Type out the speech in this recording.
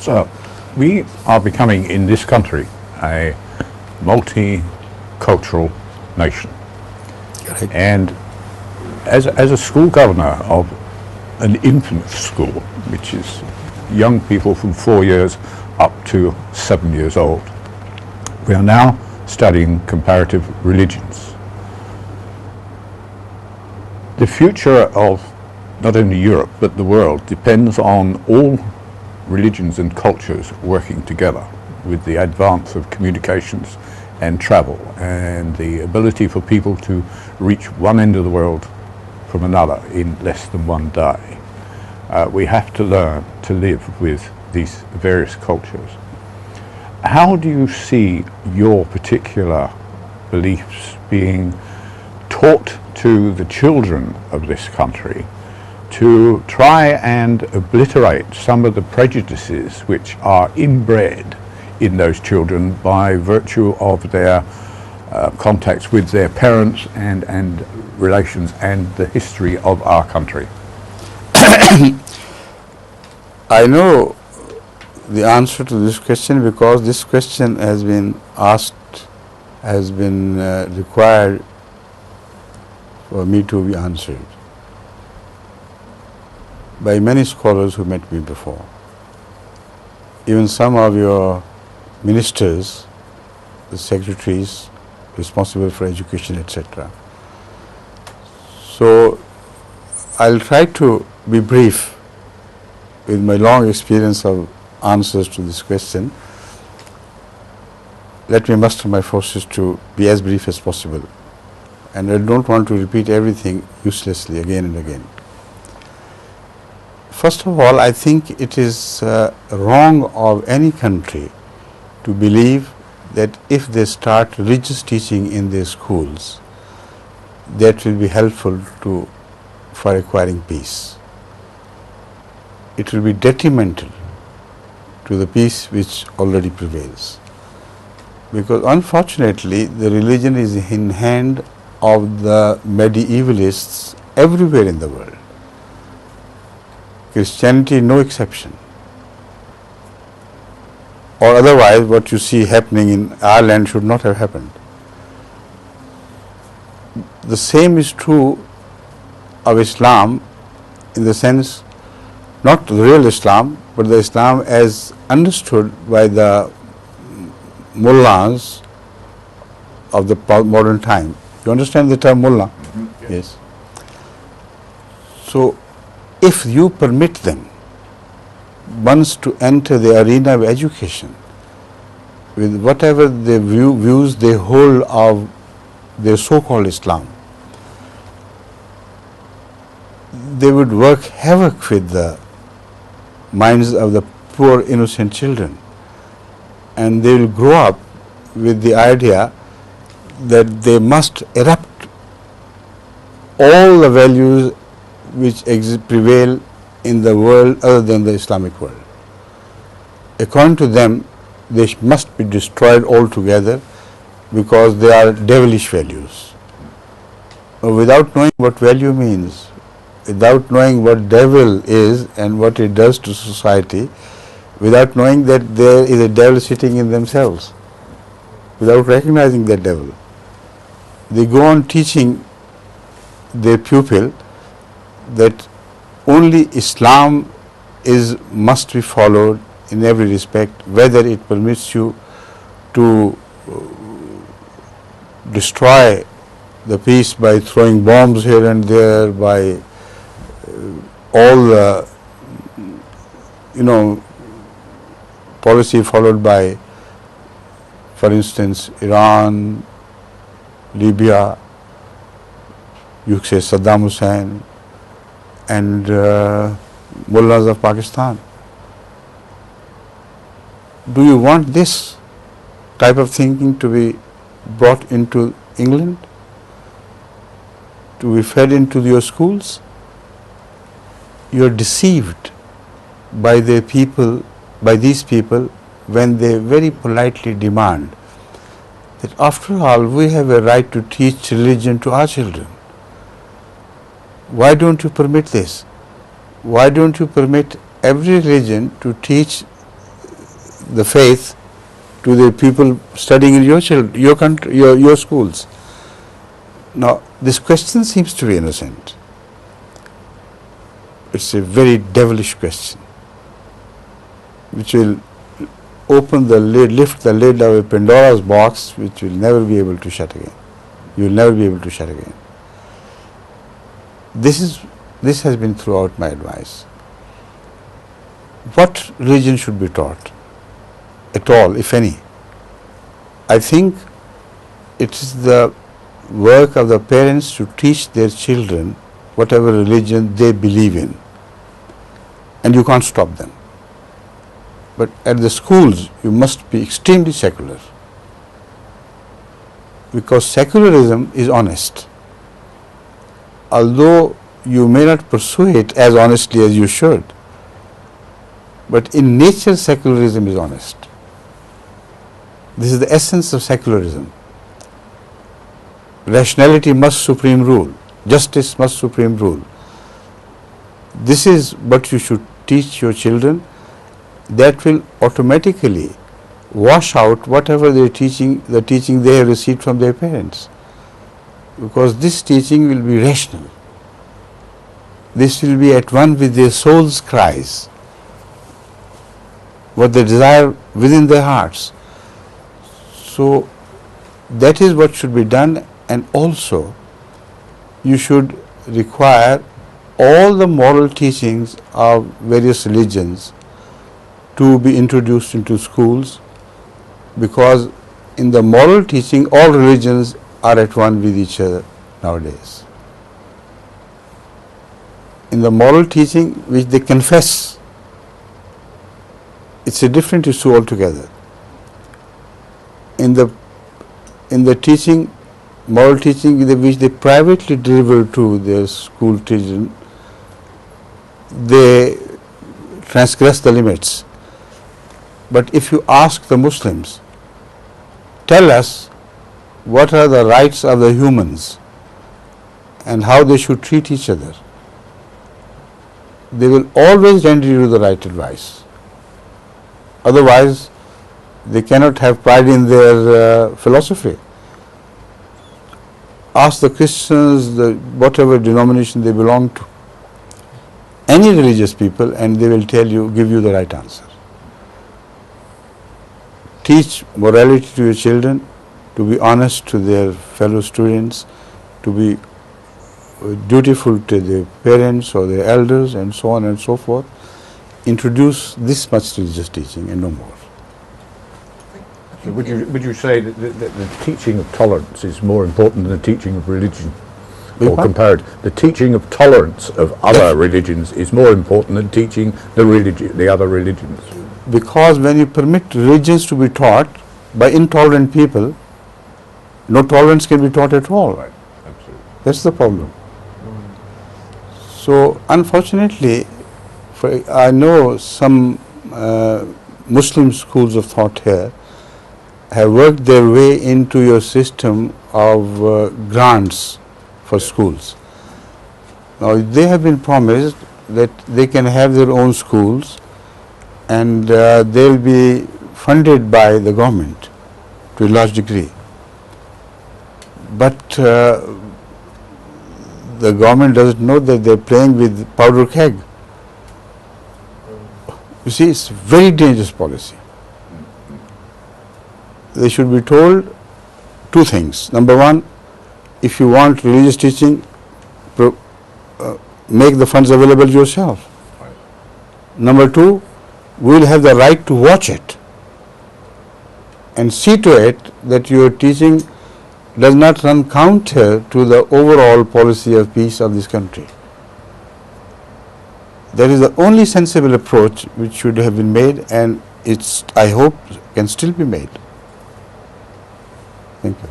So, we are becoming in this country a multicultural nation. Correct. And as a school governor of an infant school, which is young people from 4 years up to 7 years old, we are now studying comparative religions. The future of not only Europe but the world depends on all religions and cultures working together with the advance of communications and travel and the ability for people to reach one end of the world from another in less than one day. We have to learn to live with these various cultures. How do you see your particular beliefs being taught to the children of this country to try and obliterate some of the prejudices which are inbred in those children by virtue of their contacts with their parents and relations and the history of our country? I know the answer to this question because this question has been asked, has been required for me to be answered by many scholars who met me before. Even some of your ministers, the secretaries responsible for education, etc. So I'll try to be brief with my long experience of answers to this question. Let me muster my forces to be as brief as possible, and I don't want to repeat everything uselessly again and again. First of all, I think it is wrong of any country to believe that if they start religious teaching in their schools, that will be helpful for acquiring peace. It will be detrimental to the peace which already prevails. Because unfortunately, the religion is in hand of the medievalists everywhere in the world. Christianity no exception. Or otherwise, what you see happening in Ireland should not have happened. The same is true of Islam in the sense, not the real Islam, but the Islam as understood by the mullahs of the modern time. You understand the term mullah? Mm-hmm. Yes. So, if you permit them once to enter the arena of education with whatever they views they hold of their so-called Islam, they would work havoc with the minds of the poor innocent children, and they will grow up with the idea that they must erupt all the values which prevail in the world other than the Islamic world. According to them, they must be destroyed altogether because they are devilish values. Without knowing what value means, without knowing what devil is and what it does to society, without knowing that there is a devil sitting in themselves, without recognizing that devil, they go on teaching their pupil that only Islam must be followed in every respect, whether it permits you to destroy the peace by throwing bombs here and there, by all the policy followed by, for instance, Iran, Libya, you say Saddam Hussein, and mullahs of Pakistan. Do you want this type of thinking to be brought into England, to be fed into your schools? You are deceived by these people when they very politely demand that after all we have a right to teach religion to our children. Why don't you permit this? Why don't you permit every religion to teach the faith to the people studying in your country, your schools. Now, this question seems to be innocent. It's a very devilish question, which will open the lid, lift the lid of a Pandora's box, which will never be able to shut again. You will never be able to shut again. This has been throughout my advice. What religion should be taught at all, if any? I think it is the work of the parents to teach their children whatever religion they believe in, and you can't stop them. But at the schools, you must be extremely secular, because secularism is honest. Although you may not pursue it as honestly as you should, but in nature secularism is honest. This is the essence of secularism. Rationality must supreme rule. Justice must supreme rule. This is what you should teach your children. That will automatically wash out whatever the teaching they have received from their parents, because this teaching will be rational. This will be at one with their soul's cries, what they desire within their hearts. So that is what should be done, and also you should require all the moral teachings of various religions to be introduced into schools, because in the moral teaching all religions are at one with each other nowadays. In the moral teaching which they confess, it's a different issue altogether. In the teaching, moral teaching which they privately deliver to their school children, they transgress the limits. But if you ask the Muslims, tell us what are the rights of the humans and how they should treat each other, they will always render you the right advice. Otherwise, they cannot have pride in their philosophy. Ask the Christians, whatever denomination they belong to, any religious people, and they will give you the right answer. Teach morality to your children, to be honest to their fellow students, to be dutiful to their parents or their elders, and so on and so forth. Introduce this much religious teaching and no more. So would you say that the teaching of tolerance is more important than the teaching of religion? Or compared, the teaching of tolerance of other religions is more important than teaching the other religions? Because when you permit religions to be taught by intolerant people, no tolerance can be taught at all. Right, absolutely. That's the problem. So unfortunately, I know some Muslim schools of thought here have worked their way into your system of grants for schools. Now they have been promised that they can have their own schools, and they'll be funded by the government to a large degree. But the government doesn't know that they're playing with powder keg. You see, it's a very dangerous policy. They should be told two things. Number one, if you want religious teaching, make the funds available yourself. Number two, we will have the right to watch it and see to it that your teaching does not run counter to the overall policy of peace of this country. That is the only sensible approach which should have been made, and I hope, can still be made. Thank you.